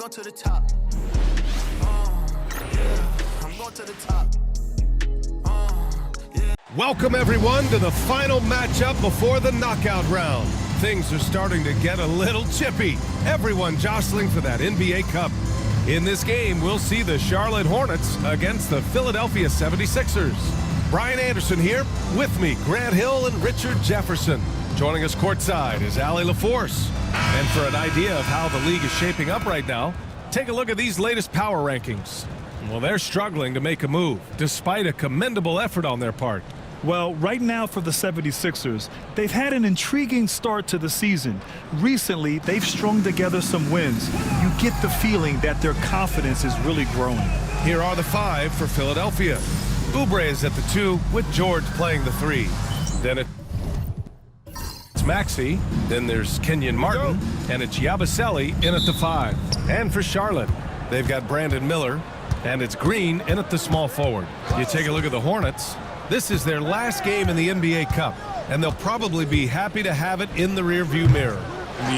going to the top. Yeah, I'm going to the top. Yeah. Welcome everyone to the final matchup before the knockout round. Things are starting to get a little chippy. Everyone jostling for that NBA Cup. In this game, we'll see the Charlotte Hornets against the Philadelphia 76ers. Brian Anderson here, with me, Grant Hill and Richard Jefferson. Joining us courtside is Allie LaForce. And for an idea of how the league is shaping up right now, take a look at these latest power rankings. Well, they're struggling to make a move, despite a commendable effort on their part. Well, right now for the 76ers, they've had an intriguing start to the season. Recently, they've strung together some wins. You get the feeling that their confidence is really growing. Here are the five for Philadelphia. Oubre is at the 2, with George playing the 3. Then it's Maxey, then there's Kenyon Martin, and it's Yabusele in at the 5. And for Charlotte, they've got Brandon Miller, and it's Green in at the small forward. You take a look at the Hornets. This is their last game in the NBA Cup, and they'll probably be happy to have it in the rearview mirror.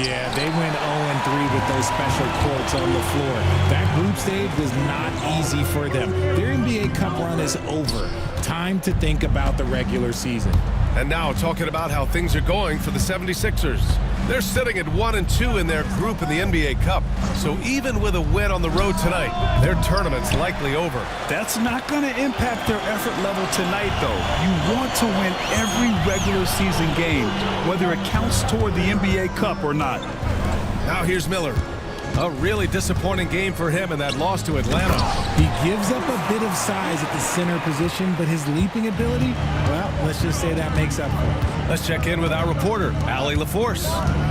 Yeah, they went 0-3 with those special courts on the floor. That group stage was not easy for them. Their NBA Cup run is over. Time to think about the regular season. And now talking about how things are going for the 76ers. They're sitting at 1-2 in their group in the NBA Cup. So even with a win on the road tonight, their tournament's likely over. That's not going to impact their effort level tonight, though. You want to win every regular season game, whether it counts toward the NBA Cup or not. Now here's Miller. A really disappointing game for him in that loss to Atlanta. He gives up a bit of size at the center position, but his leaping ability, well, let's just say that makes up for it. Let's check in with our reporter, Allie LaForce.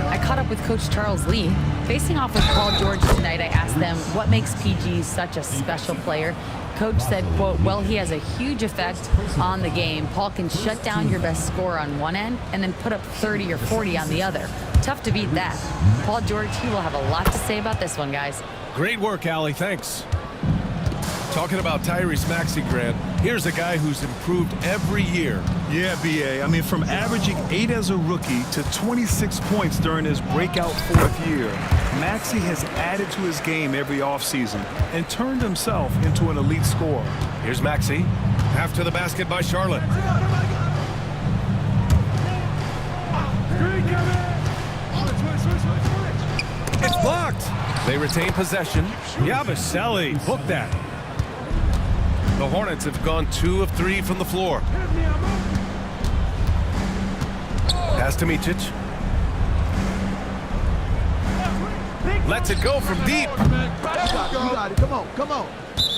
I caught up with Coach Charles Lee. Facing off with Paul George tonight, I asked them what makes PG such a special player. Coach said, quote, well, he has a huge effect on the game. Paul can shut down your best scorer on one end and then put up 30 or 40 on the other. Tough to beat that. Paul George, he will have a lot to say about this one, guys. Great work, Allie. Thanks. Talking about Tyrese Maxey, Grant, here's a guy who's improved every year. Yeah, B.A. I mean, from averaging 8 as a rookie to 26 points during his breakout 4th year, Maxey has added to his game every offseason and turned himself into an elite scorer. Here's Maxey. Half to the basket by Charlotte. It's blocked. They retain possession. Yabusele hooked that. The Hornets have gone 2 of 3 from the floor. Pass to Micic. Lets it go from deep. You got it. Come on, come on.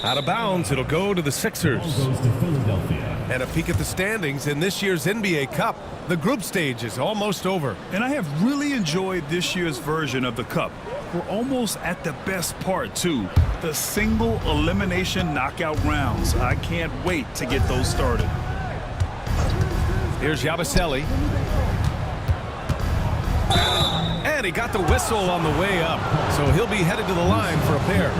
Out of bounds, it'll go to the Sixers. And a peek at the standings in this year's NBA Cup. The group stage is almost over. And I have really enjoyed this year's version of the Cup. We're almost at the best part, too. The single elimination knockout rounds. I can't wait to get those started. Here's Yabusele. And he got the whistle on the way up. So he'll be headed to the line for a pair.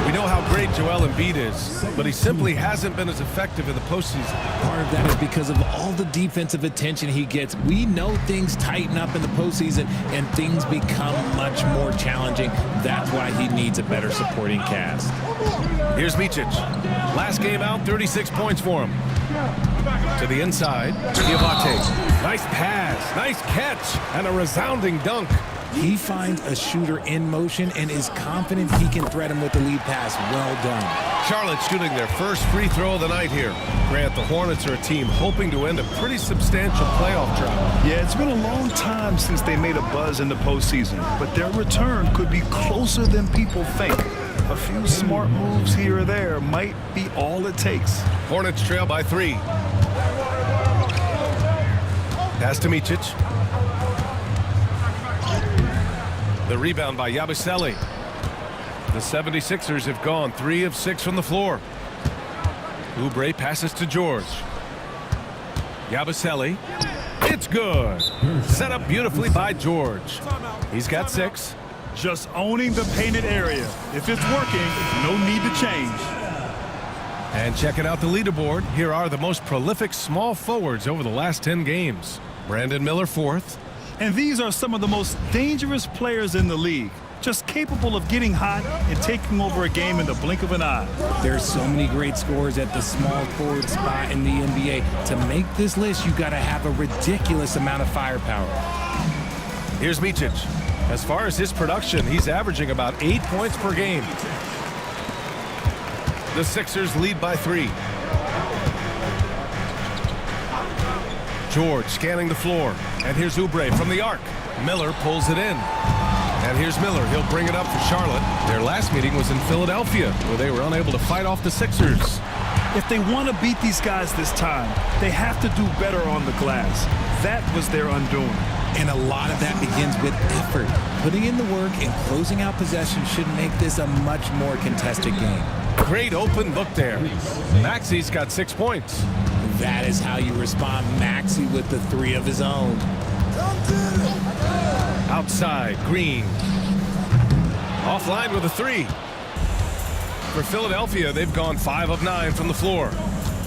We know how great Joel Embiid is, but he simply hasn't been as effective in the postseason. Part of that is because of all the defensive attention he gets. We know things tighten up in the postseason and things become much more challenging. That's why he needs a better supporting cast. Here's Micic. Last game out, 36 points for him. To the inside, Diabate. Nice pass, nice catch, and a resounding dunk. He finds a shooter in motion and is confident he can threat him with the lead pass. Well done. Charlotte shooting their first free throw of the night here. Grant, the Hornets are a team hoping to end a pretty substantial playoff drought. Yeah, it's been a long time since they made a buzz in the postseason, but their return could be closer than people think. A few smart moves here or there might be all it takes. Hornets trail by 3. Pass to Micic. The rebound by Yabusele. The 76ers have gone 3 of 6 from the floor. Oubre passes to George. Yabusele. It's good. Set up beautifully by George. He's got 6. Just owning the painted area. If it's working, no need to change. And checking out the leaderboard, here are the most prolific small forwards over the last 10 games. Brandon Miller 4th. And these are some of the most dangerous players in the league. just capable of getting hot and taking over a game in the blink of an eye. There's so many great scorers at the small forward spot in the NBA. To make this list, you got to have a ridiculous amount of firepower. Here's Micic. As far as his production, he's averaging about 8 points per game. The Sixers lead by 3. George scanning the floor. And here's Oubre from the arc. Miller pulls it in. And here's Miller. He'll bring it up for Charlotte. Their last meeting was in Philadelphia, where they were unable to fight off the Sixers. If they want to beat these guys this time, they have to do better on the glass. That was their undoing. And a lot of that begins with effort. Putting in the work and closing out possession should make this a much more contested game. Great open look there. Maxi's got 6 points. That is how you respond. Maxey with the 3 of his own. Outside, Green. Offline with a 3. For Philadelphia, they've gone 5 of 9 from the floor.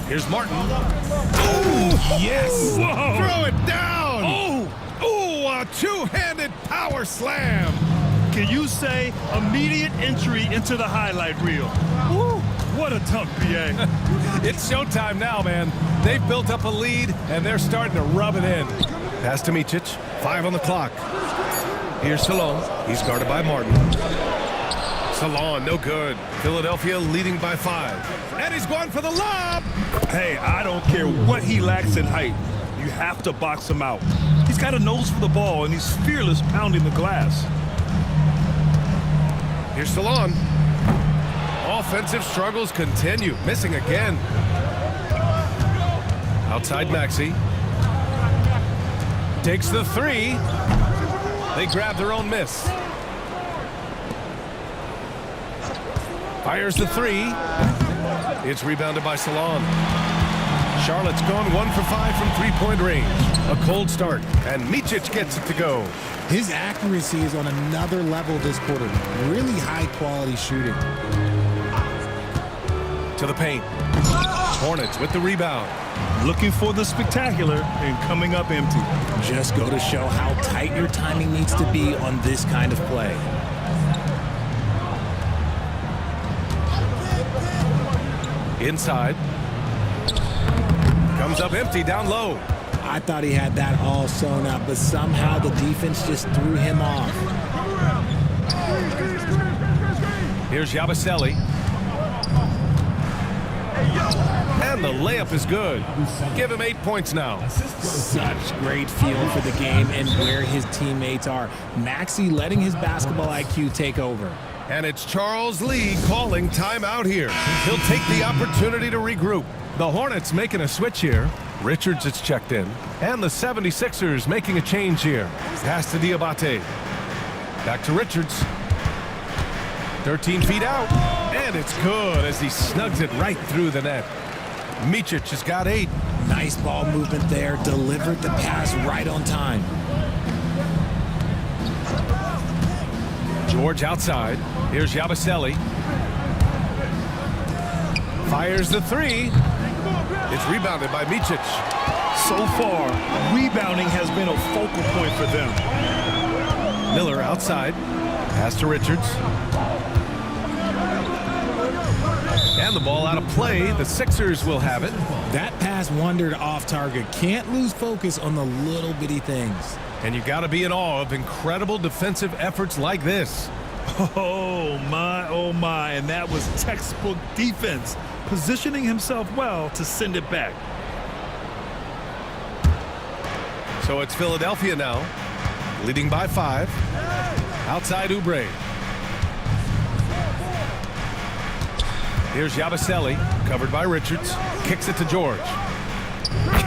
Here's Martin. Oh, yes! Whoa. Throw it down! Oh! Ooh, a two-handed power slam! Can you say immediate entry into the highlight reel? Woo, what a dunk, BA. It's showtime now, man. They've built up a lead, and they're starting to rub it in. Pass to Micic. 5 on the clock. Here's Salon. He's guarded by Martin. Salon, no good. Philadelphia leading by 5. And he's going for the lob! Hey, I don't care what he lacks in height. You have to box him out. He's got a nose for the ball, and he's fearless pounding the glass. Here's Salon. Offensive struggles continue. Missing again. Outside Maxey. Takes the 3. They grab their own miss. Fires the 3. It's rebounded by Salon. Charlotte's gone 1 for 5 from three-point range. A cold start, and Micic gets it to go. His accuracy is on another level this quarter. Really high-quality shooting. To the paint. Hornets with the rebound. Looking for the spectacular and coming up empty. Just go to show how tight your timing needs to be on this kind of play. Inside. Comes up empty down low. I thought he had that all sewn up, but somehow the defense just threw him off. Here's Yabusele. And the layup is good. Give him 8 points now. Such great feel for the game and where his teammates are. Maxey letting his basketball IQ take over. And it's Charles Lee calling timeout here. He'll take the opportunity to regroup. The Hornets making a switch here. Richards is checked in. And the 76ers making a change here. Pass to Diabate. Back to Richards. 13 feet out. And it's good as he snugs it right through the net. Micic has got 8. Nice ball movement there. Delivered the pass right on time. George outside. Here's Yabusele. Fires the 3. It's rebounded by Micic. So far, rebounding has been a focal point for them. Miller outside. Pass to Richards. And the ball out of play. The Sixers will have it. That pass wandered off target. Can't lose focus on the little bitty things. And you got to be in awe of incredible defensive efforts like this. Oh my, and that was textbook defense, positioning himself well to send it back. So it's Philadelphia now, leading by 5. Outside Oubre. Here's Yabusele, covered by Richards. Kicks it to George.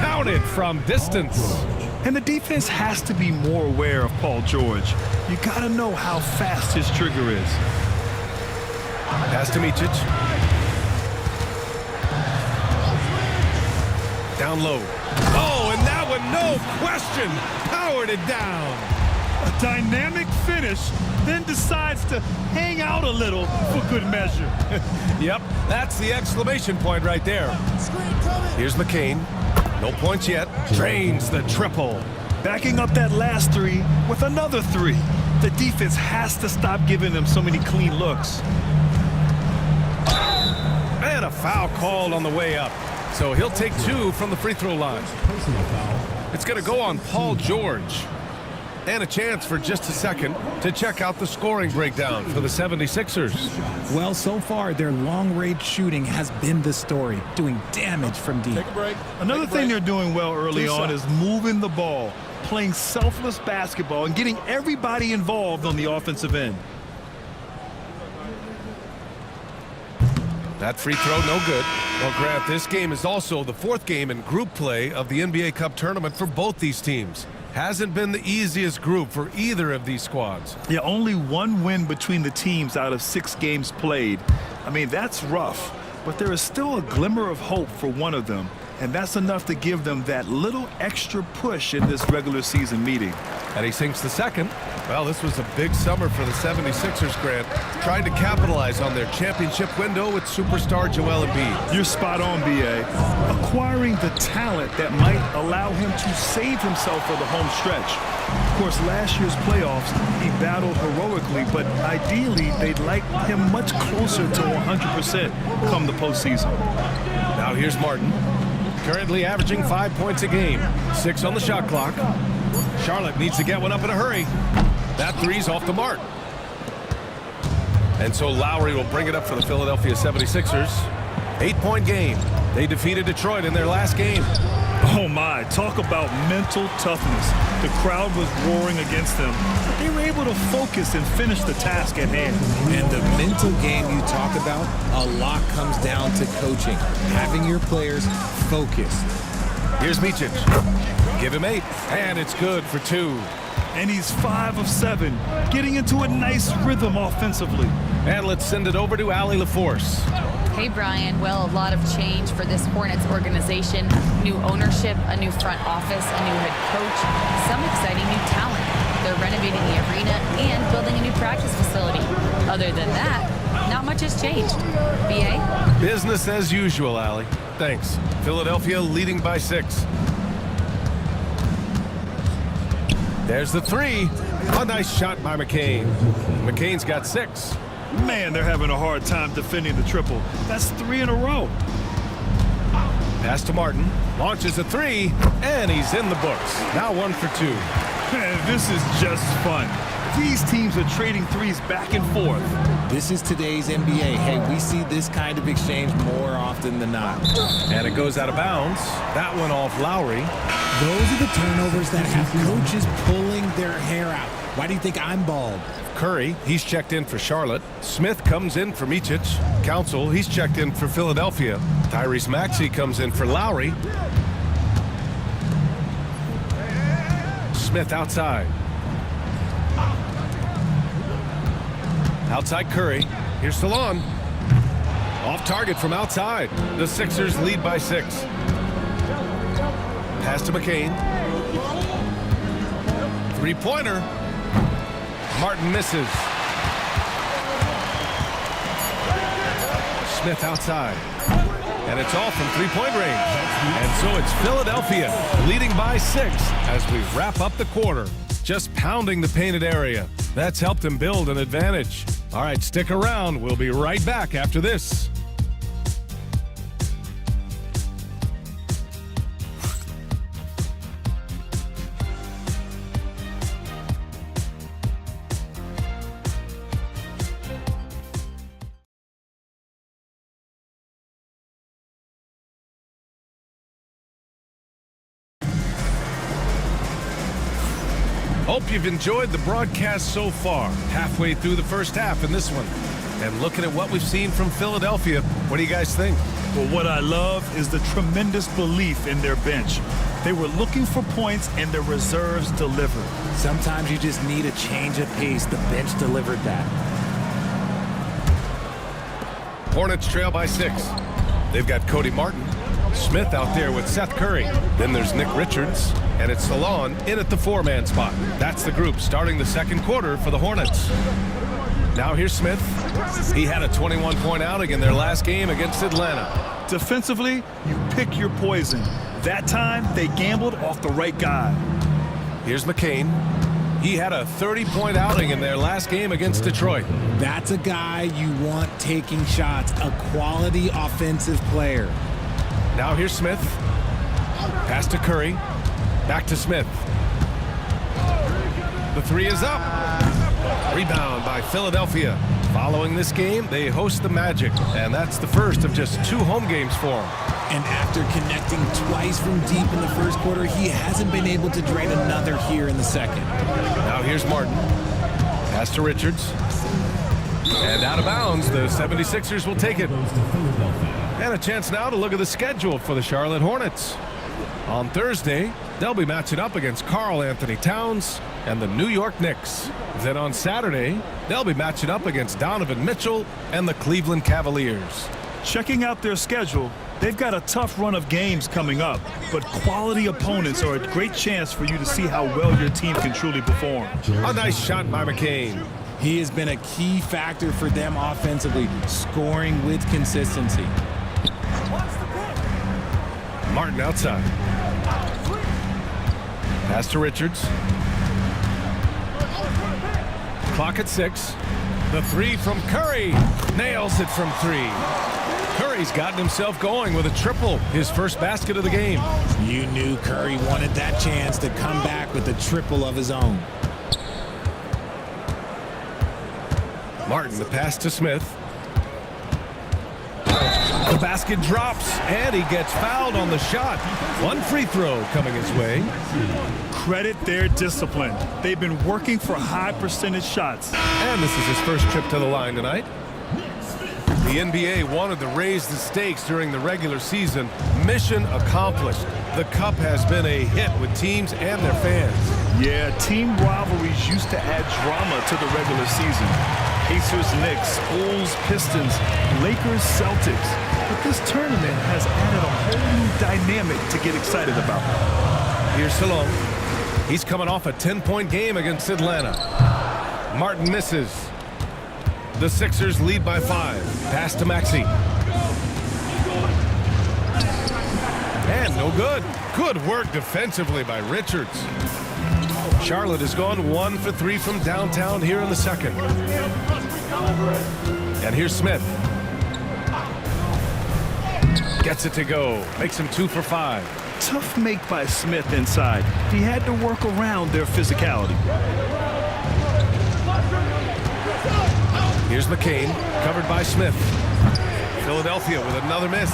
Counted from distance. And the defense has to be more aware of Paul George. You got to know how fast his trigger is. Pass to Micic. Down low. Oh, and that one, no question, powered it down. A dynamic finish, then decides to hang out a little for good measure. Yep, that's the exclamation point right there. Here's McCain. No points yet. Drains the triple. Backing up that last 3 with another 3. The defense has to stop giving them so many clean looks. And a foul called on the way up. So he'll take 2 from the free throw line. It's going to go on Paul George. And a chance for just a second to check out the scoring breakdown for the 76ers. Well, so far, their long-range shooting has been the story, doing damage from deep. Another thing they're doing well early on is moving the ball, playing selfless basketball, and getting everybody involved on the offensive end. That free throw, no good. Well, Grant, this game is also the 4th game in group play of the NBA Cup tournament for both these teams. Hasn't been the easiest group for either of these squads. Yeah, only 1 win between the teams out of 6 games played. I mean, that's rough, but there is still a glimmer of hope for one of them, and that's enough to give them that little extra push in this regular season meeting. And he sinks the second. Well, this was a big summer for the 76ers, Grant. Trying to capitalize on their championship window with superstar Joel Embiid. You're spot on, B.A. Acquiring the talent that might allow him to save himself for the home stretch. Of course, last year's playoffs, he battled heroically, but ideally, they'd like him much closer to 100% come the postseason. Now here's Martin. Currently averaging 5 points a game. 6 on the shot clock. Charlotte needs to get one up in a hurry. That three's off the mark. And so Lowry will bring it up for the Philadelphia 76ers. 8-point game. They defeated Detroit in their last game. Oh my, talk about mental toughness. The crowd was roaring against them, but they were able to focus and finish the task at hand. And the mental game you talk about, a lot comes down to coaching, having your players focused. Here's Micic. Give him 8, and it's good for 2. And he's 5 of 7, getting into a nice rhythm offensively. And let's send it over to Allie LaForce. Hey, Brian. Well, a lot of change for this Hornets organization. New ownership, a new front office, a new head coach, some exciting new talent. They're renovating the arena and building a new practice facility. Other than that, not much has changed. BA? Business as usual, Allie. Thanks. Philadelphia leading by 6. There's the 3. A nice shot by McCain. McCain's got 6. Man, they're having a hard time defending the triple. That's 3 in a row. Pass to Martin. Launches a 3, and he's in the books. Now 1 for 2. Man, this is just fun. These teams are trading threes back and forth. This is today's NBA. Hey, we see this kind of exchange more often than not. And it goes out of bounds. That one off Lowry. Those are the turnovers that have coaches pulling their hair out. Why do you think I'm bald? Curry, he's checked in for Charlotte. Smith comes in for Micic. Council, he's checked in for Philadelphia. Tyrese Maxey comes in for Lowry. Smith outside. Outside Curry. Here's Salon. Off target from outside. The Sixers lead by 6. Pass to McCain. 3-pointer. Martin misses. Smith outside. And it's all from 3-point range. And so it's Philadelphia leading by 6 as we wrap up the quarter. Just pounding the painted area. That's helped him build an advantage. All right, stick around. We'll be right back after this. Hope you've enjoyed the broadcast so far. Halfway through the first half in this one. And looking at what we've seen from Philadelphia, what do you guys think? Well, what I love is the tremendous belief in their bench. They were looking for points, and their reserves delivered. Sometimes you just need a change of pace. The bench delivered that. Hornets trail by 6. They've got Cody Martin. Smith out there with Seth Curry. Then there's Nick Richards. And it's Salon in at the 4-man spot. That's the group starting the second quarter for the Hornets. Now here's Smith. He had a 21-point outing in their last game against Atlanta. Defensively, you pick your poison. That time, they gambled off the right guy. Here's McCain. He had a 30-point outing in their last game against Detroit. That's a guy you want taking shots, a quality offensive player. Now here's Smith. Pass to Curry. Back to Smith. The three is up. Rebound by Philadelphia. Following this game, they host the Magic, and that's the first of just 2 home games for them. And after connecting twice from deep in the first quarter, he hasn't been able to drain another here in the second. Now here's Martin. Pass to Richards. And out of bounds, the 76ers will take it. And a chance now to look at the schedule for the Charlotte Hornets. On Thursday, they'll be matching up against Karl Anthony Towns and the New York Knicks. Then on Saturday, they'll be matching up against Donovan Mitchell and the Cleveland Cavaliers. Checking out their schedule, they've got a tough run of games coming up, but quality opponents are a great chance for you to see how well your team can truly perform. A nice shot by McCain. He has been a key factor for them offensively, scoring with consistency. Martin outside. Pass to Richards. Clock at 6. The three from Curry. Nails it from 3. Curry's gotten himself going with a triple, his first basket of the game. You knew Curry wanted that chance to come back with a triple of his own. Martin, the pass to Smith. The basket drops, and he gets fouled on the shot. 1 free throw coming his way. Credit their discipline. They've been working for high percentage shots. And this is his first trip to the line tonight. The NBA wanted to raise the stakes during the regular season. Mission accomplished. The Cup has been a hit with teams and their fans. Yeah, team rivalries used to add drama to the regular season. Pacers, Knicks, Bulls, Pistons, Lakers, Celtics. But this tournament has added a whole new dynamic to get excited about. Here's Salone. He's coming off a 10-point game against Atlanta. Martin misses. The Sixers lead by 5. Pass to Maxey. And no good. Good work defensively by Richards. Charlotte has gone 1 for 3 from downtown here in the second. And here's Smith. Gets it to go. Makes him 2 for 5. Tough make by Smith inside. He had to work around their physicality. Here's McCain, covered by Smith. Philadelphia with another miss.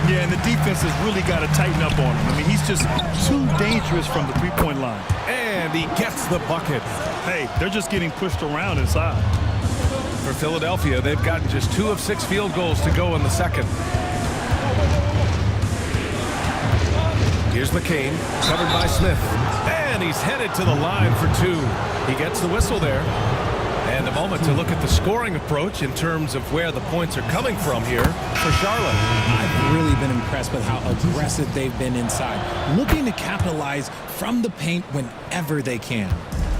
Yeah, and the defense has really got to tighten up on him. I mean, he's just too dangerous from the three-point line. And he gets the bucket. Hey, they're just getting pushed around inside. For Philadelphia, they've gotten just 2 of 6 field goals to go in the second. Here's McCain, covered by Smith. And he's headed to the line for 2. He gets the whistle there. And a moment to look at the scoring approach in terms of where the points are coming from here for Charlotte. I've really been impressed with how aggressive they've been inside, looking to capitalize from the paint whenever they can.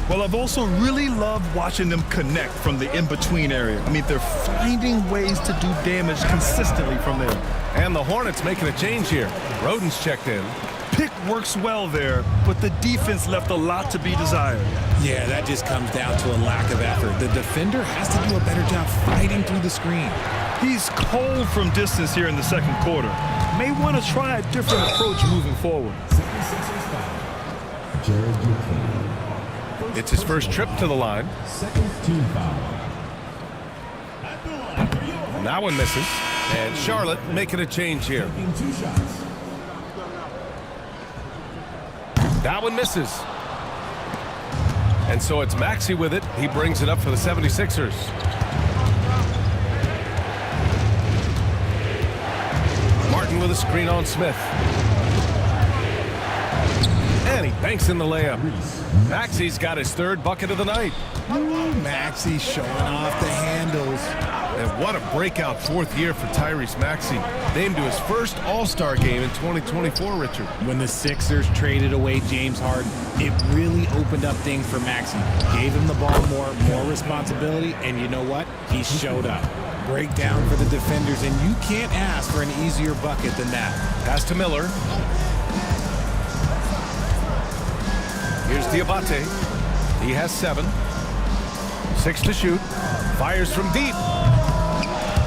Well, I've also really loved watching them connect from the in-between area. I mean, they're finding ways to do damage consistently from there. And the Hornets making a change here. Roden's checked in. Pick works well there, but the defense left a lot to be desired. Yeah, that just comes down to a lack of effort. The defender has to do a better job fighting through the screen. He's cold from distance here in the second quarter. May want to try a different approach moving forward. It's his first trip to the line. And that one misses. And Charlotte making a change here. That one misses. And so it's Maxey with it. He brings it up for the 76ers. Martin with a screen on Smith. And he banks in the layup. Maxey's got his 3rd bucket of the night. Ooh, Maxey showing off the handles. And what a breakout 4th year for Tyrese Maxey. Named to his first All-Star game in 2024, Richard. When the Sixers traded away James Harden, it really opened up things for Maxey. Gave him the ball more responsibility, and you know what? He showed up. Breakdown for the defenders, and you can't ask for an easier bucket than that. Pass to Miller. Here's Diabate. He has 7. 6 to shoot. Fires from deep.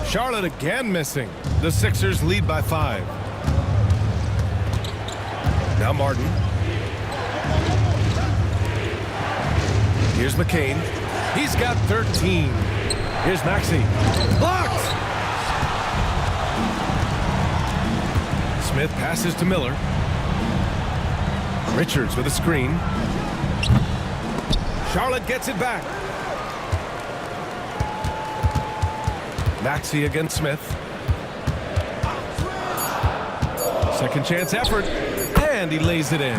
Charlotte again missing. The Sixers lead by 5. Now Martin. Here's McCain. He's got 13. Here's Maxey. Blocked! Smith passes to Miller. Richards with a screen. Charlotte gets it back. Maxey against Smith. Second chance effort. And he lays it in.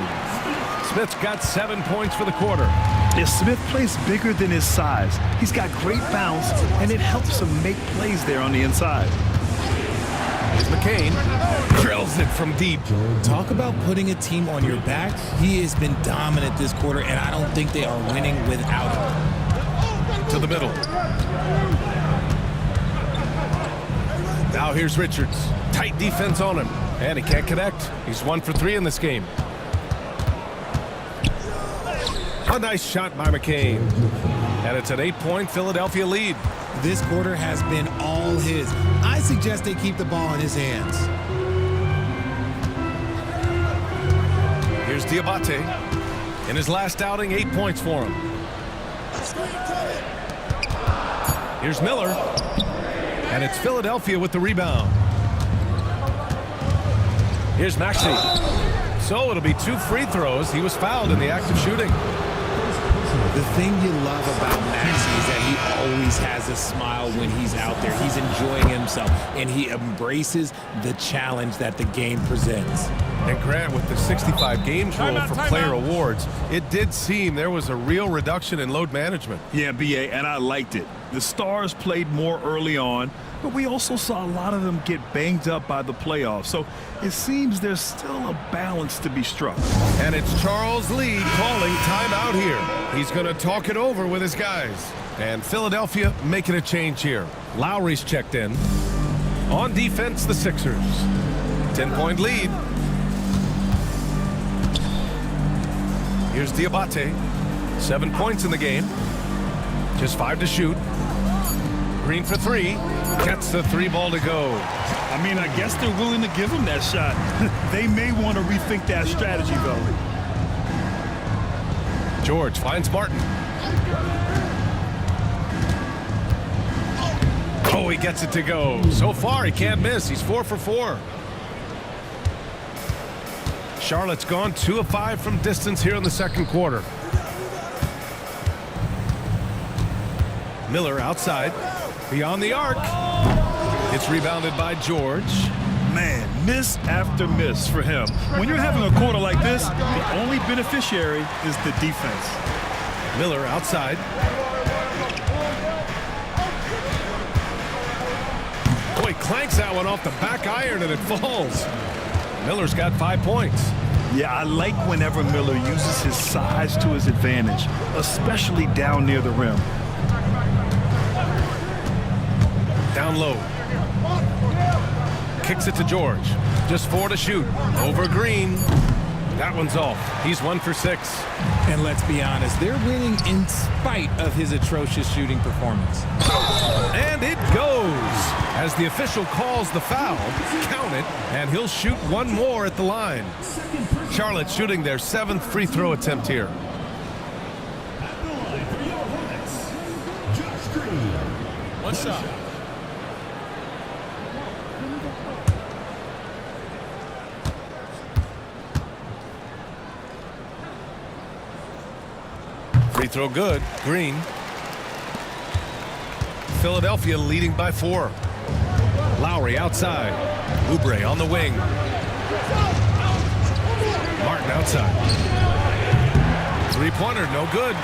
Smith's got 7 points for the quarter. Yeah, Smith plays bigger than his size. He's got great bounce, and it helps him make plays there on the inside. Here's McCain. Drills it from deep. Talk about putting a team on your back. He has been dominant this quarter, and I don't think they are winning without him. To the middle. Now here's Richards. Tight defense on him. And he can't connect. He's 1 for 3 in this game. A nice shot by McCain. And it's an 8-point Philadelphia lead. This quarter has been all his. I suggest they keep the ball in his hands. Here's Diabate. In his last outing, 8 points for him. Here's Miller. And it's Philadelphia with the rebound. Here's Maxey. So it'll be 2 free throws. He was fouled in the act of shooting. The thing you love about Maxey is that he always has a smile when he's out there. He's enjoying himself, and he embraces the challenge that the game presents. And Grant, with the 65 games rule for player awards, it did seem there was a real reduction in load management. Yeah, BA, and I liked it. The stars played more early on, but we also saw a lot of them get banged up by the playoffs. So it seems there's still a balance to be struck. And it's Charles Lee calling timeout here. He's going to talk it over with his guys. And Philadelphia making a change here. Lowry's checked in. On defense, the Sixers. 10-point lead. Here's Diabate. 7 points in the game. Just 5 to shoot. Green for 3. Gets the 3 ball to go. I mean, I guess they're willing to give him that shot. They may want to rethink that strategy, though. George finds Martin. Oh, he gets it to go. So far, he can't miss. He's 4 for 4. Charlotte's gone 2 of 5 from distance here in the second quarter. Miller outside. Beyond the arc. It's rebounded by George. Man, miss after miss for him. When you're having a quarter like this, the only beneficiary is the defense. Miller outside. Boy, clanks that one off the back iron and it falls. Miller's got 5 points. Yeah, I like whenever Miller uses his size to his advantage, especially down near the rim. Down low. Kicks it to George. Just 4 to shoot. Over Green. That one's off. He's 1 for 6. And let's be honest, they're winning in spite of his atrocious shooting performance. And it goes. As the official calls the foul, count it, and he'll shoot 1 more at the line. Charlotte shooting their 7th free throw attempt here. One shot. Free throw good. Green. Philadelphia leading by 4. Lowry outside. Oubre on the wing. Martin outside. 3-pointer, no good.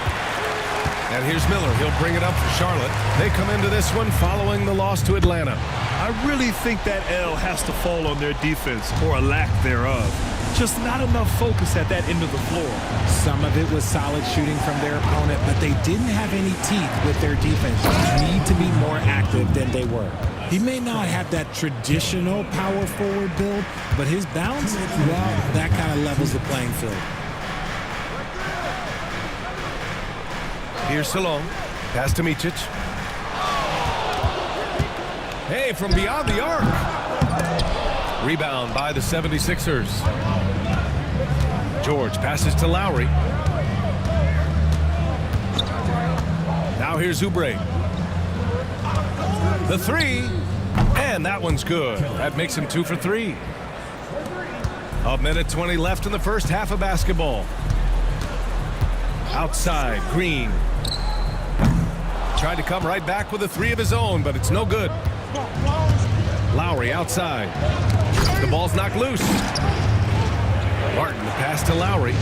And here's Miller. He'll bring it up for Charlotte. They come into this one following the loss to Atlanta. I really think that L has to fall on their defense, or a lack thereof. Just not enough focus at that end of the floor. Some of it was solid shooting from their opponent, but they didn't have any teeth with their defense. They need to be more active than they were. He may not have that traditional power forward build, but his bounce, well, that kind of levels the playing field. Here's Salon. Pass to Micic. Hey, from beyond the arc. Rebound by the 76ers. George passes to Lowry. Now here's Oubre. The three. And that one's good. That makes him 2 for 3. A minute 20 left in the first half of basketball. Outside, Green. Tried to come right back with a 3 of his own, but it's no good. Lowry outside. The ball's knocked loose. Martin, the pass to Lowry.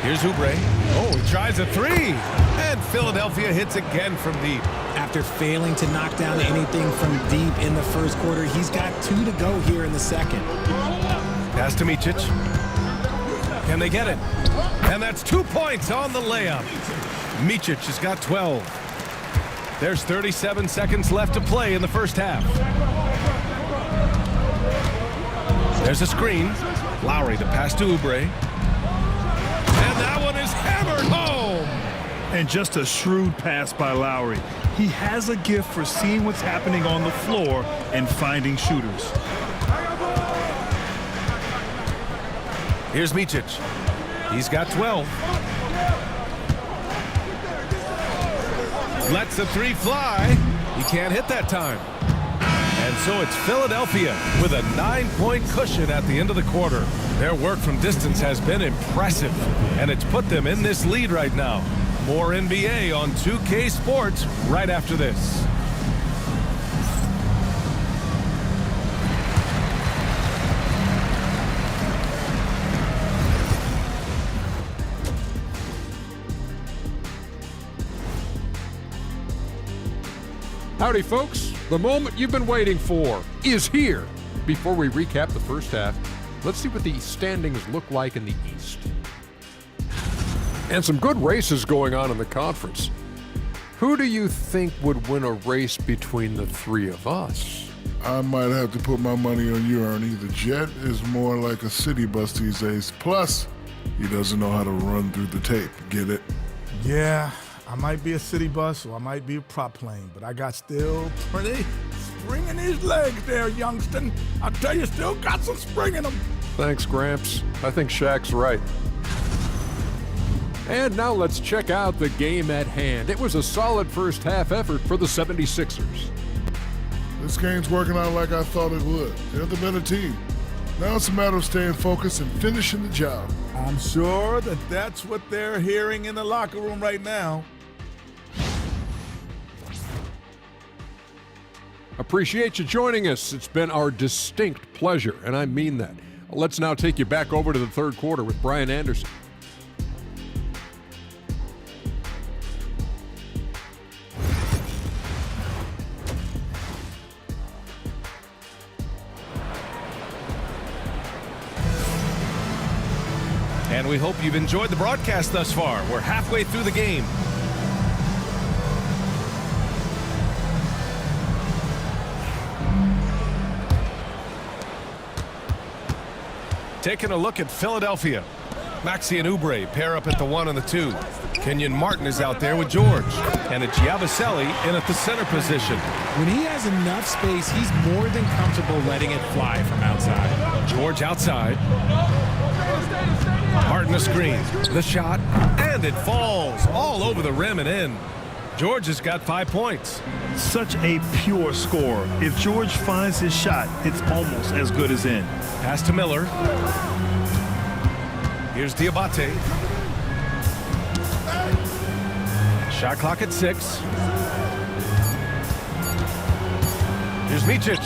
Here's Oubre. Oh, he tries a 3. And Philadelphia hits again from deep. After failing to knock down anything from deep in the first quarter, he's got 2 to go here in the second. Pass to Micic. Can they get it? And that's 2 points on the layup. Micic has got 12. There's 37 seconds left to play in the first half. There's a screen. Lowry, the pass to Oubre. And that one is hammered home. And just a shrewd pass by Lowry. He has a gift for seeing what's happening on the floor and finding shooters. Here's Micic. He's got 12. Lets the 3 fly. He can't hit that time. And so it's Philadelphia with a 9-point cushion at the end of the quarter. Their work from distance has been impressive, and it's put them in this lead right now. More NBA on 2K Sports right after this. Howdy, folks. The moment you've been waiting for is here. Before we recap the first half, let's see what the standings look like in the East. And some good races going on in the conference. Who do you think would win a race between the 3 of us? I might have to put my money on you, Ernie. The Jet is more like a city bus these days. Plus, he doesn't know how to run through the tape. Get it? Yeah, I might be a city bus or I might be a prop plane, but I got still pretty spring in these legs there, youngston. I tell you, still got some spring in them. Thanks, Gramps. I think Shaq's right. And now let's check out the game at hand. It was a solid first half effort for the 76ers. This game's working out like I thought it would. They're the better team. Now it's a matter of staying focused and finishing the job. I'm sure that that's what they're hearing in the locker room right now. Appreciate you joining us. It's been our distinct pleasure, and I mean that. Let's now take you back over to the third quarter with Brian Anderson. And we hope you've enjoyed the broadcast thus far. We're halfway through the game. Taking a look at Philadelphia. Maxey and Oubre pair up at the 1 and the 2. Kenyon Martin is out there with George. And it's Yabusele in at the center position. When he has enough space, he's more than comfortable letting it fly from outside. George outside. Martin a screen. The shot. And it falls all over the rim and in. George has got 5 points. Such a pure scorer. If George finds his shot, it's almost as good as in. Pass to Miller. Here's Diabate. Shot clock at 6. Here's Micic.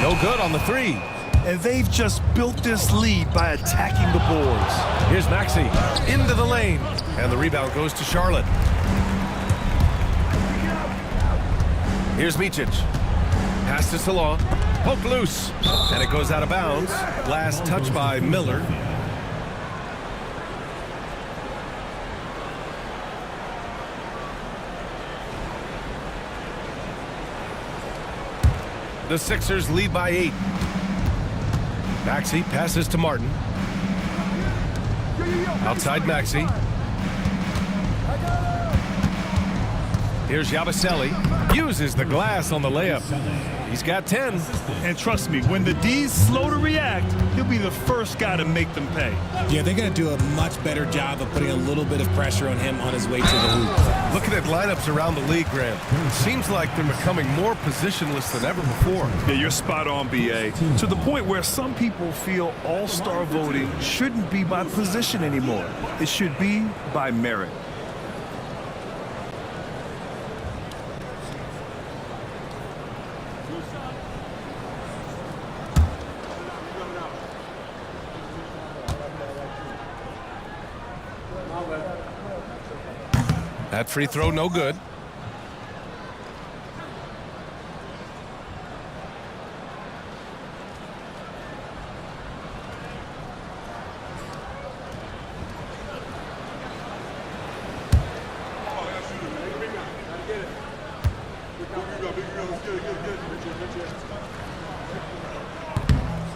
No good on the 3. And they've just built this lead by attacking the boards. Here's Maxey into the lane. And the rebound goes to Charlotte. Here's Micic. Pass to Salon. Poke loose. And it goes out of bounds. Last touch by Miller. The Sixers lead by 8. Maxey passes to Martin. Outside Maxey. Here's Yabusele. Uses the glass on the layup. He's got 10. And trust me, when the D's slow to react, he'll be the first guy to make them pay. Yeah, they're going to do a much better job of putting a little bit of pressure on him on his way to the hoop. Looking at lineups around the league, Grant, it seems like they're becoming more positionless than ever before. Yeah, you're spot on, BA. To the point where some people feel all-star voting shouldn't be by position anymore. It should be by merit. That free throw, no good.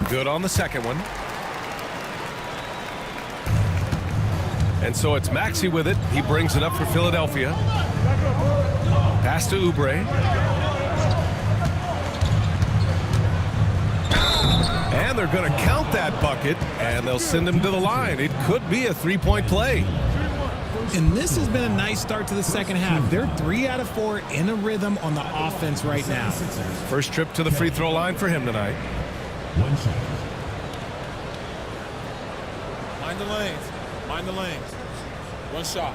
Good on the second one. And so it's Maxey with it. He brings it up for Philadelphia. Pass to Oubre. And they're going to count that bucket, and they'll send him to the line. It could be a three-point play. And this has been a nice start to the second half. They're 3 out of 4 in a rhythm on the offense right now. First trip to the free throw line for him tonight. Mind the lanes. Mind the lanes. One shot.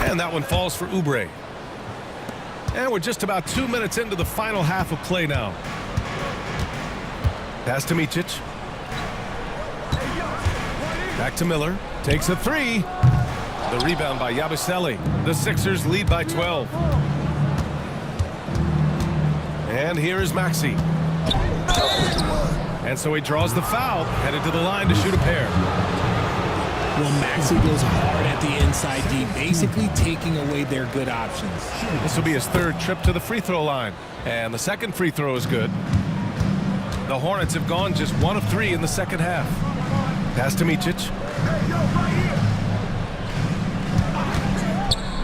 And that one falls for Oubre. And we're just about 2 minutes into the final half of play now. Pass to Micic. Back to Miller. Takes a three. The rebound by Yabusele. The Sixers lead by 12. And here is Maxey. And so he draws the foul, headed to the line to shoot a pair. Well, Maxey goes hard at the inside D, basically taking away their good options. This will be his third trip to the free throw line. And the second free throw is good. The Hornets have gone just 1 of 3 in the second half. Pass to Micic.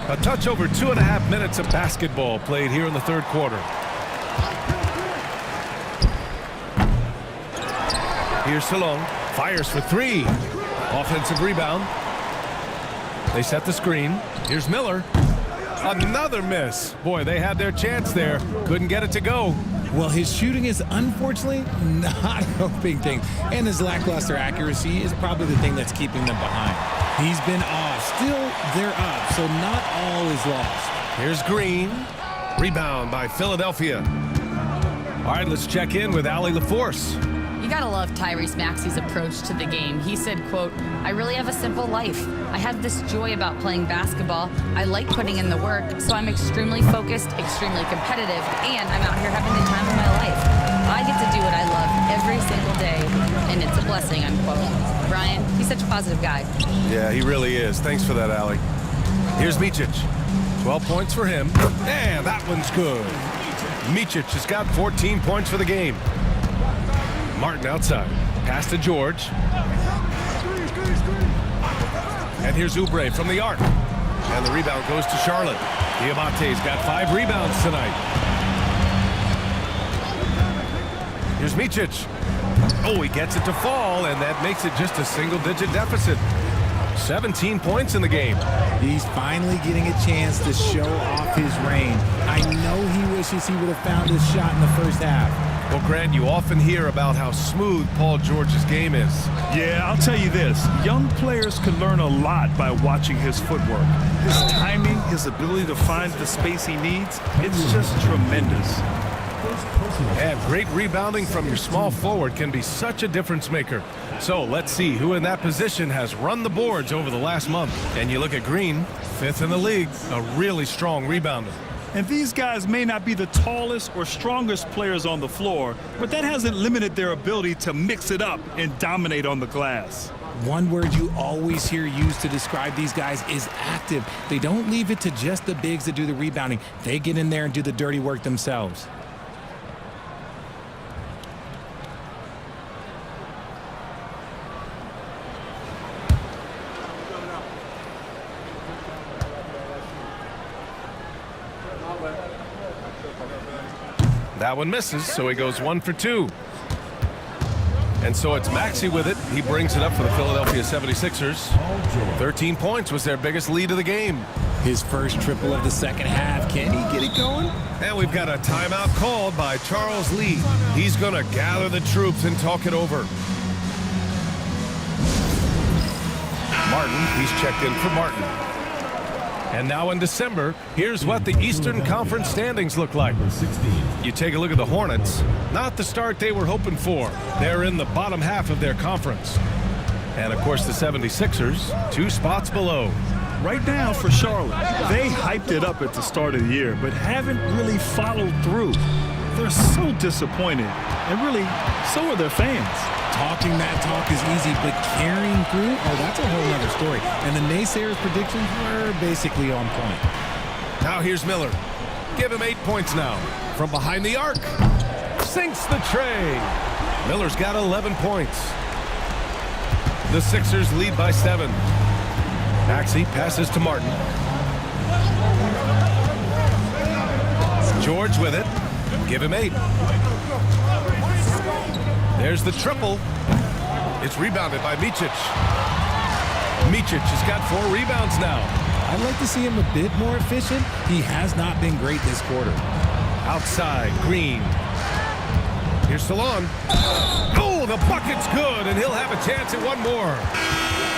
A touch over 2.5 minutes of basketball played here in the third quarter. Here's Salone. Fires for 3. Offensive rebound. They set the screen. Here's Miller. Another miss. Boy, they had their chance there. Couldn't get it to go. Well, his shooting is unfortunately not helping things. And his lackluster accuracy is probably the thing that's keeping them behind. He's been off. Still, they're up, so not all is lost. Here's Green. Rebound by Philadelphia. All right, let's check in with Allie LaForce. You gotta love Tyrese Maxey's approach to the game. He said, quote, "I really have a simple life. I have this joy about playing basketball. I like putting in the work, so I'm extremely focused, extremely competitive, and I'm out here having the time of my life. I get to do what I love every single day, and it's a blessing," unquote. Brian, he's such a positive guy. Yeah, he really is. Thanks for that, Allie. Here's Micic. 12 points for him. And that one's good. Micic has got 14 points for the game. Martin outside. Pass to George. And here's Oubre from the arc. And the rebound goes to Charlotte. Diamante's got 5 rebounds tonight. Here's Micic. Oh, he gets it to fall, and that makes it just a single-digit deficit. 17 points in the game. He's finally getting a chance to show off his reign. I know he wishes he would have found his shot in the first half. Well, Grant, you often hear about how smooth Paul George's game is. Yeah, I'll tell you this. Young players can learn a lot by watching his footwork. His timing, his ability to find the space he needs, it's just tremendous. And great rebounding from your small forward can be such a difference maker. So let's see who in that position has run the boards over the last month. And you look at Green, 5th in the league, a really strong rebounder. And these guys may not be the tallest or strongest players on the floor, but that hasn't limited their ability to mix it up and dominate on the glass. One word you always hear used to describe these guys is active. They don't leave it to just the bigs to do the rebounding. They get in there and do the dirty work themselves. That one misses, so he goes 1 for 2. And so it's Maxey with it. He brings it up for the Philadelphia 76ers. 13 points was their biggest lead of the game. His first triple of the second half. Can he get it going? And we've got a timeout called by Charles Lee. He's going to gather the troops and talk it over. Martin, he's checked in for Martin. And now in December, here's what the Eastern Conference standings look like. You take a look at the Hornets. Not the start they were hoping for. They're in the bottom half of their conference. And, of course, the 76ers, 2 spots below. Right now for Charlotte, they hyped it up at the start of the year, but haven't really followed through. They're so disappointed, and really, so are their fans. Talking that talk is easy, but carrying through, oh, that's a whole other story. And the naysayers' predictions were basically on point. Now here's Miller. Give him 8 points now. From behind the arc. Sinks the tray. Miller's got 11 points. The Sixers lead by 7. Maxey passes to Martin. George with it. Give him 8. There's the triple. It's rebounded by Micic. Micic has got 4 rebounds now. I'd like to see him a bit more efficient. He has not been great this quarter. Outside, Green. Here's Salon. Oh, the bucket's good, and he'll have a chance at one more.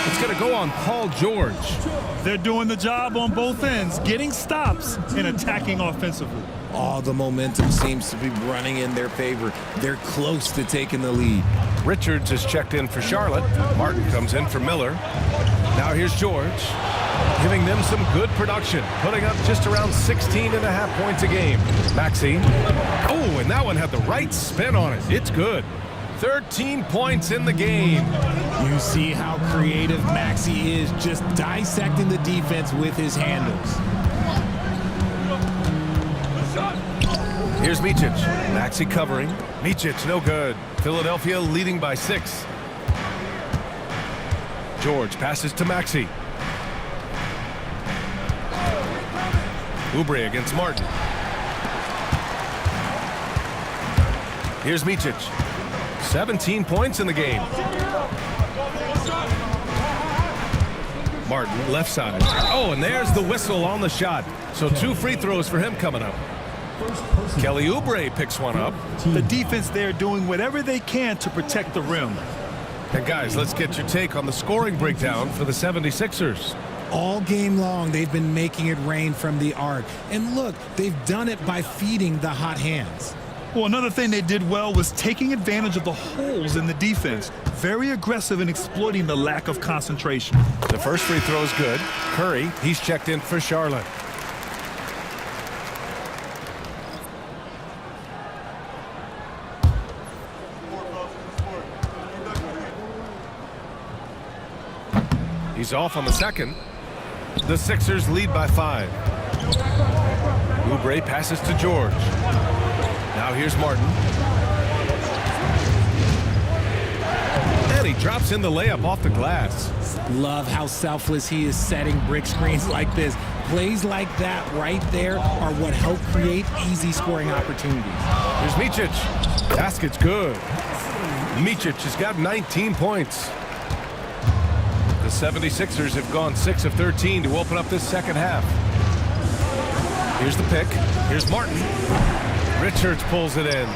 It's going to go on Paul George. They're doing the job on both ends, getting stops and attacking offensively. All the momentum seems to be running in their favor. They're close to taking the lead. Richards is checked in for Charlotte. Martin comes in for Miller. Now here's George, giving them some good production, putting up just around 16.5 points a game. Maxey. Oh, and that one had the right spin on it. It's good. 13 points in the game. You see how creative Maxey is, just dissecting the defense with his handles. Here's Micic. Maxey covering. Micic, no good. Philadelphia leading by 6. George passes to Maxey. Oubre against Martin. Here's Micic. 17 points in the game. Martin, left side. Oh, and there's the whistle on the shot. So 2 free throws for him coming up. Kelly Oubre picks one up. The defense there doing whatever they can to protect the rim. And guys, let's get your take on the scoring breakdown for the 76ers. All game long, they've been making it rain from the arc. And look, they've done it by feeding the hot hands. Well, another thing they did well was taking advantage of the holes in the defense. Very aggressive in exploiting the lack of concentration. The first free throw is good. Curry, he's checked in for Charlotte. He's off on the second. The Sixers lead by 5. Oubre passes to George. Now here's Martin. And he drops in the layup off the glass. Love how selfless he is setting brick screens like this. Plays like that right there are what help create easy scoring opportunities. Here's Micic. Basket's good. Micic has got 19 points. The 76ers have gone 6 of 13 to open up this second half. Here's the pick. Here's Martin. Richards pulls it in.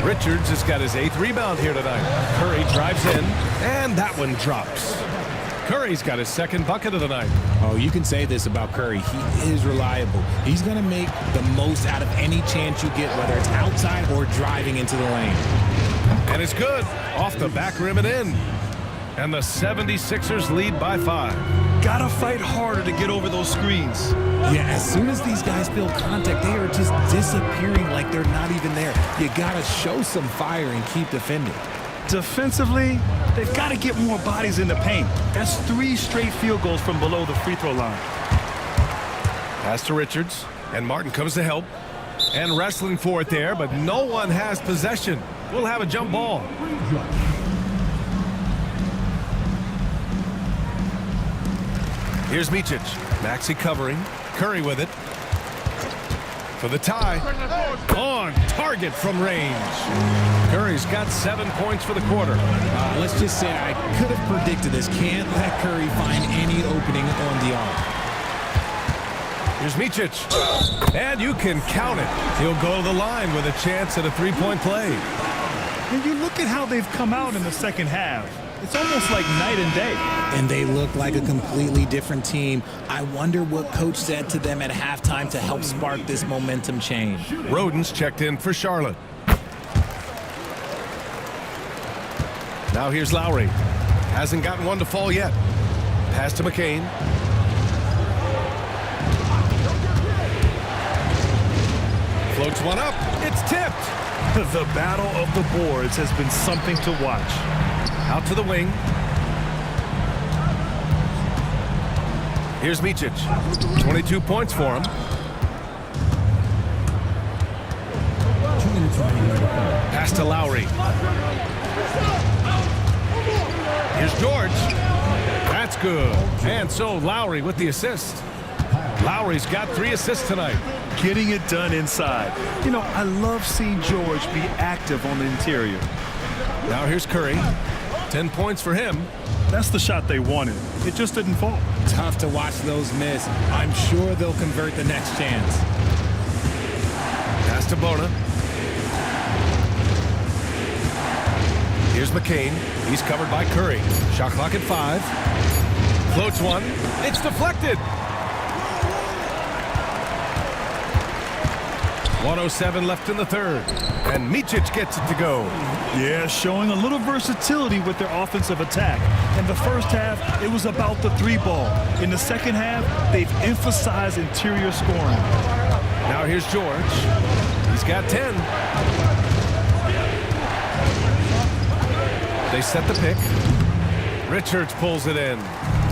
Richards has got his 8th rebound here tonight. Curry drives in, and that one drops. Curry's got his 2nd bucket of the night. Oh, you can say this about Curry. He is reliable. He's going to make the most out of any chance you get, whether it's outside or driving into the lane. And it's good. Off the back rim and in. And the 76ers lead by 5. Gotta fight harder to get over those screens. Yeah, as soon as these guys feel contact, they are just disappearing like they're not even there. You gotta show some fire and keep defending. Defensively, they've got to get more bodies in the paint. That's 3 straight field goals from below the free throw line. Pass to Richards, and Martin comes to help. And wrestling for it there, but no one has possession. We'll have a jump ball. Here's Micic. Maxey covering. Curry with it. for the tie. On target from range. Curry's got 7 points for the quarter. Let's just say I could have predicted this. Can't let Curry find any opening on the arc. Here's Micic. And you can count it. He'll go to the line with a chance at a three-point play. And you look at how they've come out in the second half. It's almost like night and day. And they look like a completely different team. I wonder what coach said to them at halftime to help spark this momentum change. Rodens checked in for Charlotte. Now here's Lowry. Hasn't gotten one to fall yet. Pass to McCain. Floats one up. It's tipped. The battle of the boards has been something to watch. Out to the wing. Here's Micic. 22 points for him. Pass to Lowry. Here's George. That's good. And so Lowry with the assist. Lowry's got 3 assists tonight. Getting it done inside. You know, I love seeing George be active on the interior. Now here's Curry. 10 points for him. That's the shot they wanted. It just didn't fall. Tough to watch those miss. I'm sure they'll convert the next chance. Pass to Bona. Here's McCain. He's covered by Curry. Shot clock at 5. Floats one. It's deflected. 1:07 left in the third. And Micic gets it to go. Yeah, showing a little versatility with their offensive attack. In the first half, it was about the 3-ball. In the second half, they've emphasized interior scoring. Now here's George. He's got 10. They set the pick. Richards pulls it in.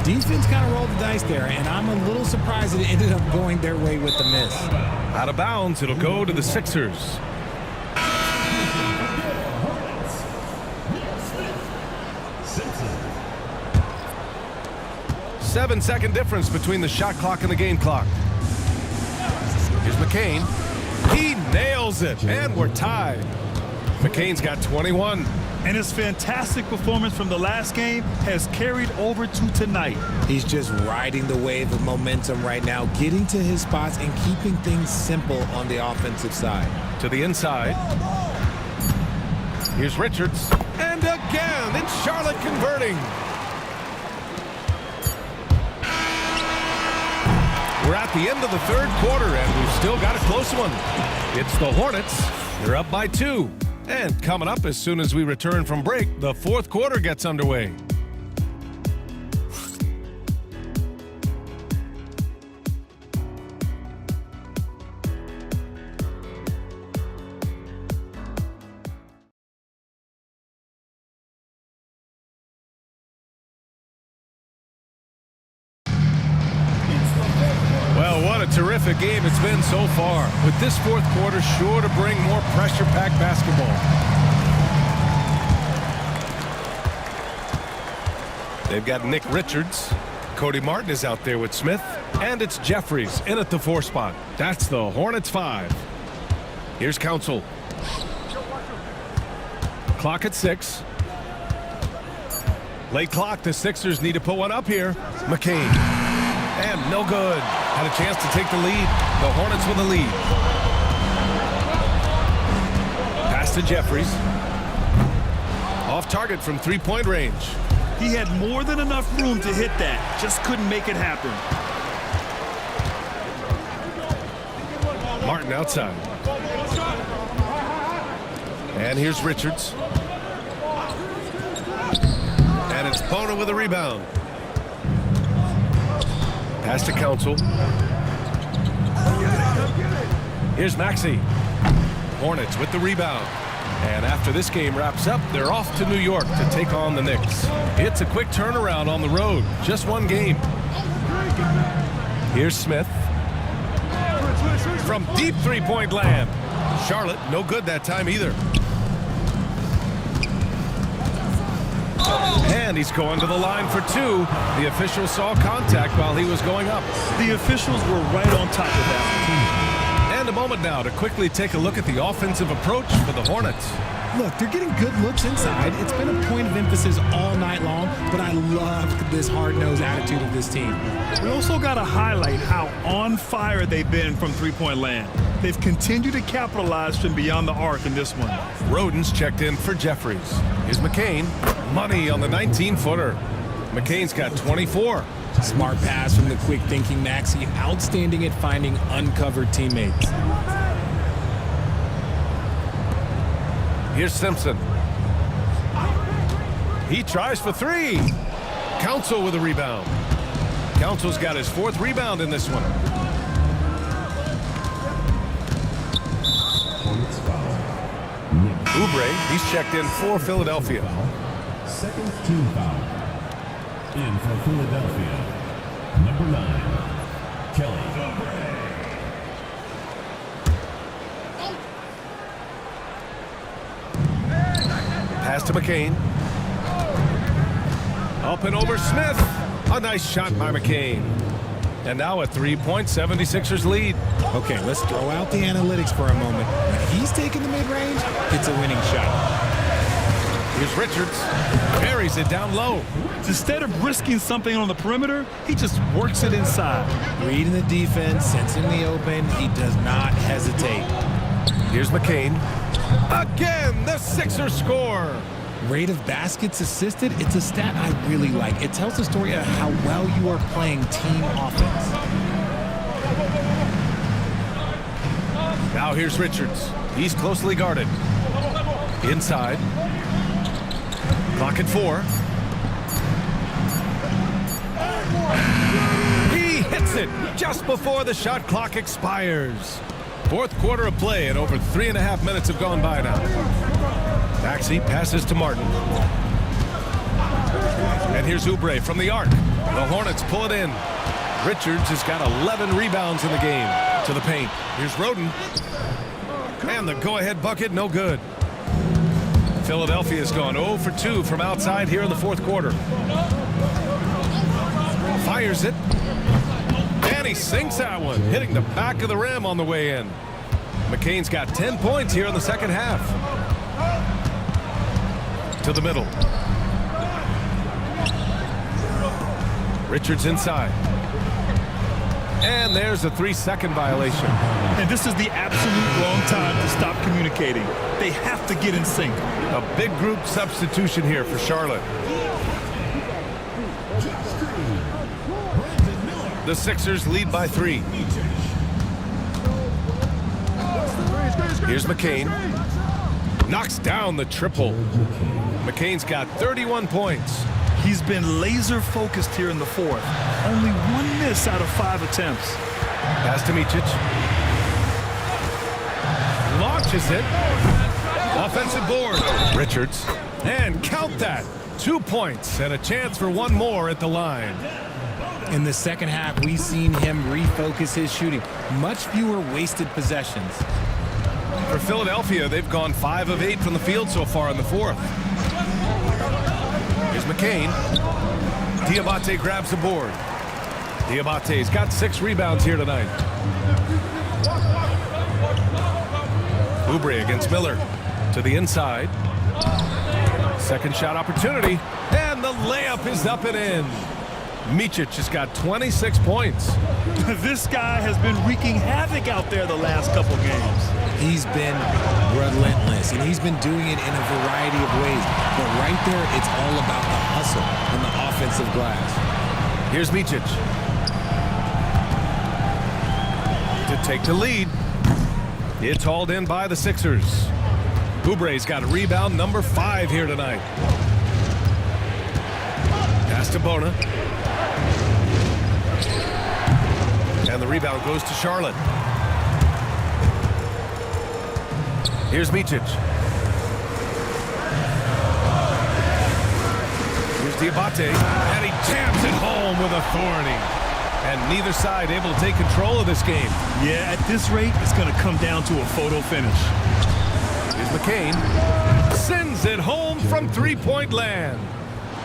Defense kind of rolled the dice there, and I'm a little surprised it ended up going their way with the miss. Out of bounds, it'll go to the Sixers. Seven-second difference between the shot clock and the game clock. Here's McCain. He nails it, and we're tied. McCain's got 21. And his fantastic performance from the last game has carried over to tonight. He's just riding the wave of momentum right now, getting to his spots and keeping things simple on the offensive side. To the inside. Here's Richards. And again, it's Charlotte converting. We're at the end of the third quarter, and we've still got a close one. It's the Hornets. They're up by 2. And coming up as soon as we return from break, the fourth quarter gets underway. Well, what a terrific game it's been so far, with this fourth quarter sure to bring more pressure-packed basketball. They've got Nick Richards. Cody Martin is out there with Smith. And it's Jeffries in at the 4 spot. That's the Hornets 5. Here's Council. Clock at 6. Late clock, the Sixers need to put one up here. McCain. And no good. Had a chance to take the lead. The Hornets with the lead. Pass to Jeffries. Off target from 3-point range. He had more than enough room to hit that. Just couldn't make it happen. Martin outside. And here's Richards. And it's Bona with a rebound. Pass to Council. Here's Maxey. Hornets with the rebound. And after this game wraps up, they're off to New York to take on the Knicks. It's a quick turnaround on the road. Just one game. Here's Smith. From deep 3-point land. Charlotte, no good that time either. And he's going to the line for 2. The official saw contact while he was going up. The officials were right on top of that. And a a moment now to quickly take a look at the offensive approach for the Hornets. Look, they're getting good looks inside. It's been a point of emphasis all night long, but I love this hard-nosed attitude of this team. We also got to highlight how on fire they've been from three-point land. They've continued to capitalize from beyond the arc in this one. Roden's checked in for Jeffries. Here's McCain. Money on the 19-footer. McCain's got 24. Smart pass from the quick-thinking Maxey. Outstanding at finding uncovered teammates. Here's Simpson. He tries for three. Council with a rebound. Council's got his 4th rebound in this one. Oubre, he's checked in for Philadelphia. Second team foul. In for Philadelphia. Number 9, Kelly. Pass to McCain. Up and over Smith. A nice shot by McCain. And now a 3-point 76ers lead. Okay, let's throw out the analytics for a moment. When he's taking the mid-range, it's a winning shot. Here's Richards. Buries it down low. Instead of risking something on the perimeter, he just works it inside. Reading the defense, sensing the open, he does not hesitate. Here's McCain. Again, the Sixers score. Rate of baskets assisted, it's a stat I really like. It tells the story of how well you are playing team offense. Now here's Richards. He's closely guarded. Inside. Clock at 4. He hits it just before the shot clock expires. 4th quarter of play and over 3.5 minutes have gone by now. Maxey passes to Martin. And here's Oubre from the arc. The Hornets pull it in. Richards has got 11 rebounds in the game. To the paint. Here's Roden. And the go-ahead bucket, no good. Philadelphia's gone 0 for 2 from outside here in the 4th quarter. Fires it. And he sinks that one, hitting the back of the rim on the way in. McCain's got 10 points here in the second half. To the middle. Richards inside. And there's a 3-second violation. And this is the absolute wrong time to stop communicating. They have to get in sync. A big group substitution here for Charlotte. The Sixers lead by 3. Here's McCain. Knocks down the triple. McCain's got 31 points. He's been laser focused here in the 4th. Only 1 miss out of 5 attempts. Pass to Micic. Launches it. Offensive board. Richards. And count that. 2 points and a chance for 1 more at the line. In the second half, we've seen him refocus his shooting. Much fewer wasted possessions. For Philadelphia, they've gone 5 of 8 from the field so far in the 4th. Here's McCain. Diabate grabs the board. Diabate's got 6 rebounds here tonight. Oubre against Miller. To the inside. Second shot opportunity. And the layup is up and in. Micic has got 26 points. This guy has been wreaking havoc out there the last couple games. He's been relentless, and he's been doing it in a variety of ways. But right there, it's all about the hustle on the offensive glass. Here's Micic. To take the lead. It's hauled in by the Sixers. Oubre's got rebound number 5 here tonight. Pass to Bona. And the rebound goes to Charlotte. Here's Micic. Here's Diabate. And he jams it home with authority. And neither side able to take control of this game. Yeah, at this rate, it's going to come down to a photo finish. Here's McCain. Sends it home from 3-point land.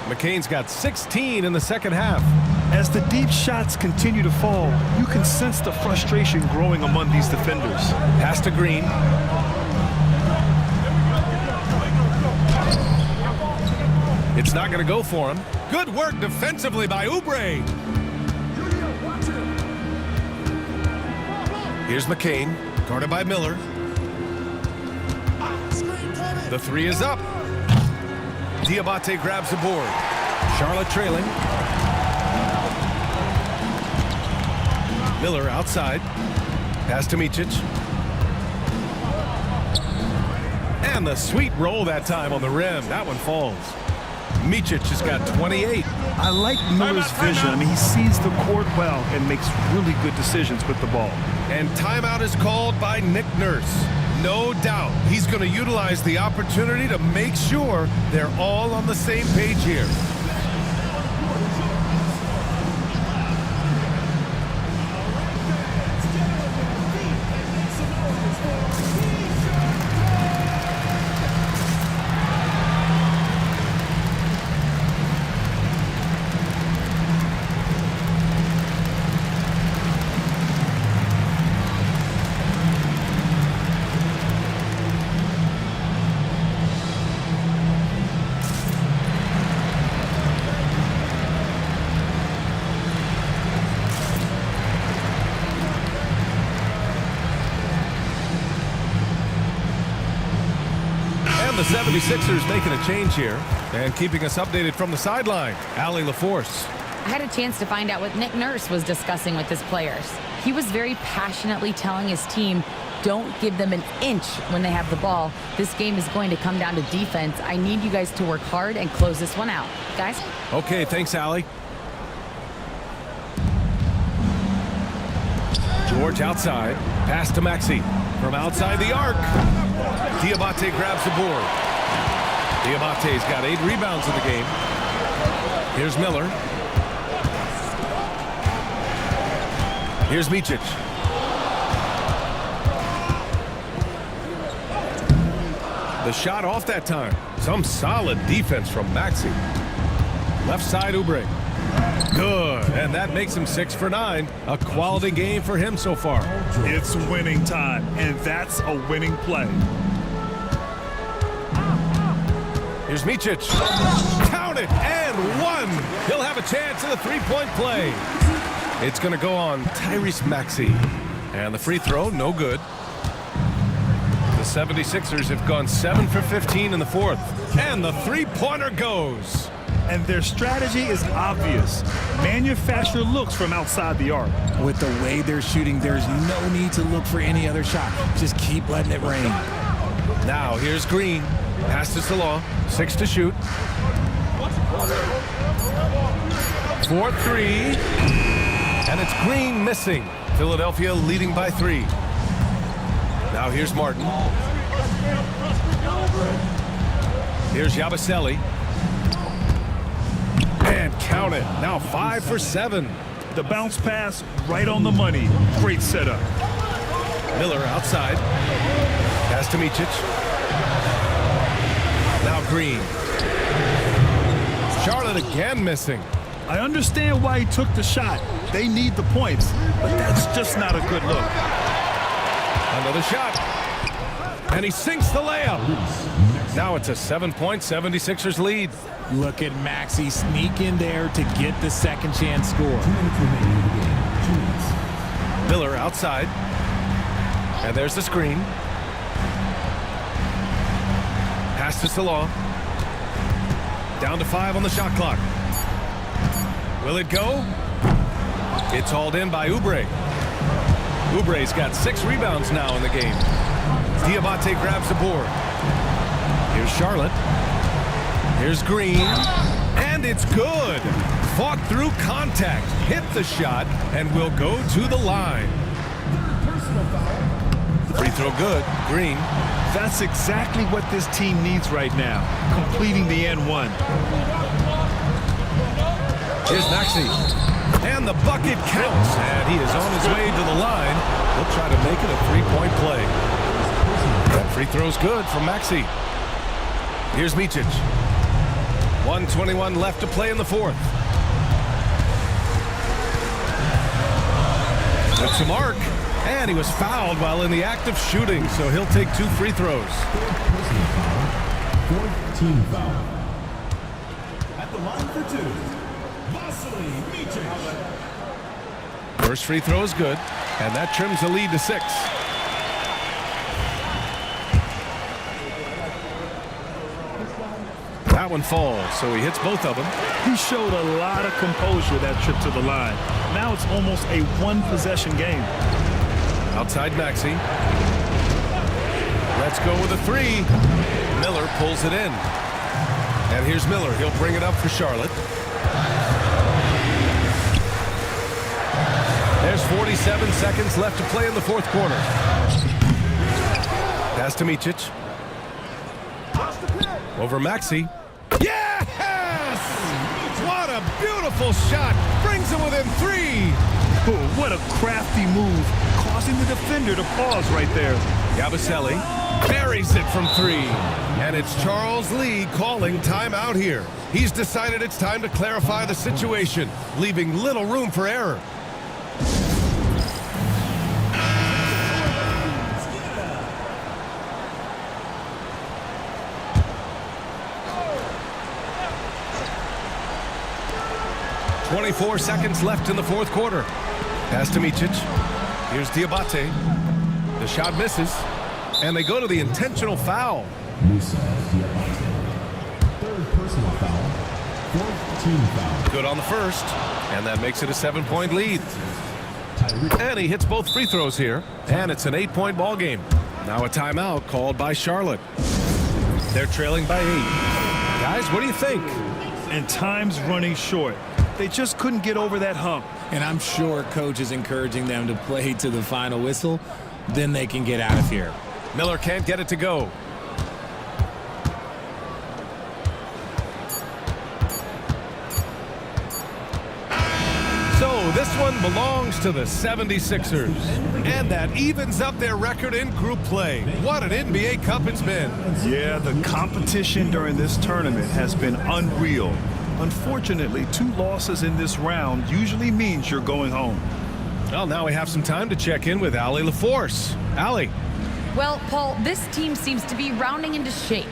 McCain's got 16 in the second half. As the deep shots continue to fall, you can sense the frustration growing among these defenders. Pass to Green. It's not going to go for him. Good work defensively by Oubre. Here's McCain, guarded by Miller. The three is up. Diabate grabs the board. Charlotte trailing. Miller outside. Pass to Micic. And the sweet roll that time on the rim. That one falls. Micic has got 28. I like Miller's vision. I mean, he sees the court well and makes really good decisions with the ball. And timeout is called by Nick Nurse. No doubt he's going to utilize the opportunity to make sure they're all on the same page here. The 76ers making a change here and keeping us updated from the sideline. Allie LaForce. I had a chance to find out what Nick Nurse was discussing with his players. He was very passionately telling his team, don't give them an inch when they have the ball. This game is going to come down to defense. I need you guys to work hard and close this one out. Guys? Okay, thanks, Allie. George outside. Pass to Maxey. From outside the arc. Diabate grabs the board. Diabate's got 8 rebounds in the game. Here's Miller. Here's Micic. The shot off that time. Some solid defense from Maxey. Left side, Oubre. Good, and that makes him 6 for 9. A quality game for him so far. It's winning time, and that's a winning play. Here's Micic. Count it, and one. He'll have a chance at a three-point play. It's going to go on Tyrese Maxey. And the free throw, no good. The 76ers have gone 7 for 15 in the fourth. And the three-pointer goes. And their strategy is obvious. Manufacture looks from outside the arc. With the way they're shooting, there's no need to look for any other shot. Just keep letting it rain. Now here's Green. Pass to Salah. 6 to shoot. 4-3. And it's Green missing. Philadelphia leading by 3. Now here's Martin. Here's Yabusele. And count it. Now 5 for 7. The bounce pass right on the money. Great setup. Miller outside. Pass to Micic. Now Green. Charlotte again missing. I understand why he took the shot. They need the points, but that's just not a good look. Another shot. And he sinks the layup. Now it's a 7-point 76ers lead. Look at Maxey sneak in there to get the second chance score. Miller outside. And there's the screen. Pass to Salah. Down to 5 on the shot clock. Will it go? It's hauled in by Oubre. Oubre's got 6 rebounds now in the game. Diabate grabs the board. Here's Charlotte. Here's Green. And it's good. Fought through contact. Hit the shot and will go to the line. Free throw good. Green. That's exactly what this team needs right now. Completing the N1. Here's Maxey. And the bucket counts. And he is on his way to the line. He'll try to make it a 3-point play. That free throw's good from Maxey. Here's Micic. 1:21 left to play in the fourth. It's a mark, and he was fouled while in the act of shooting, so he'll take 2 free throws. Fourth team foul. At the line for 2, Vasily Micic. First free throw is good, and that trims the lead to 6. That one falls, so he hits both of them. He showed a lot of composure that trip to the line. Now it's almost a one-possession game. Outside Maxey. Let's go with a 3. Miller pulls it in. And here's Miller. He'll bring it up for Charlotte. There's 47 seconds left to play in the fourth quarter. Pass to Micic. Over Maxey. Yes! What a beautiful shot. Brings him within 3. Oh, what a crafty move, causing the defender to pause right there. Yabusele buries it from 3. And it's Charles Lee calling timeout here. He's decided it's time to clarify the situation, leaving little room for error. .24 seconds left in the fourth quarter. Pass to Micic. Here's Diabate. The shot misses, and they go to the intentional foul. Musa Diabate. Third personal foul. Fourth team foul. Good on the first, and that makes it a 7-point lead. And he hits both free throws here, and it's an 8-point ball game. Now a timeout called by Charlotte. They're trailing by 8. Guys, what do you think? And time's running short. They just couldn't get over that hump. And I'm sure coach is encouraging them to play to the final whistle. Then they can get out of here. Miller can't get it to go. So this one belongs to the 76ers. And that evens up their record in group play. What an NBA Cup it's been. Yeah, the competition during this tournament has been unreal. Unfortunately, 2 losses in this round usually means you're going home. Well, now we have some time to check in with Allie LaForce. Allie. Well, Paul, this team seems to be rounding into shape.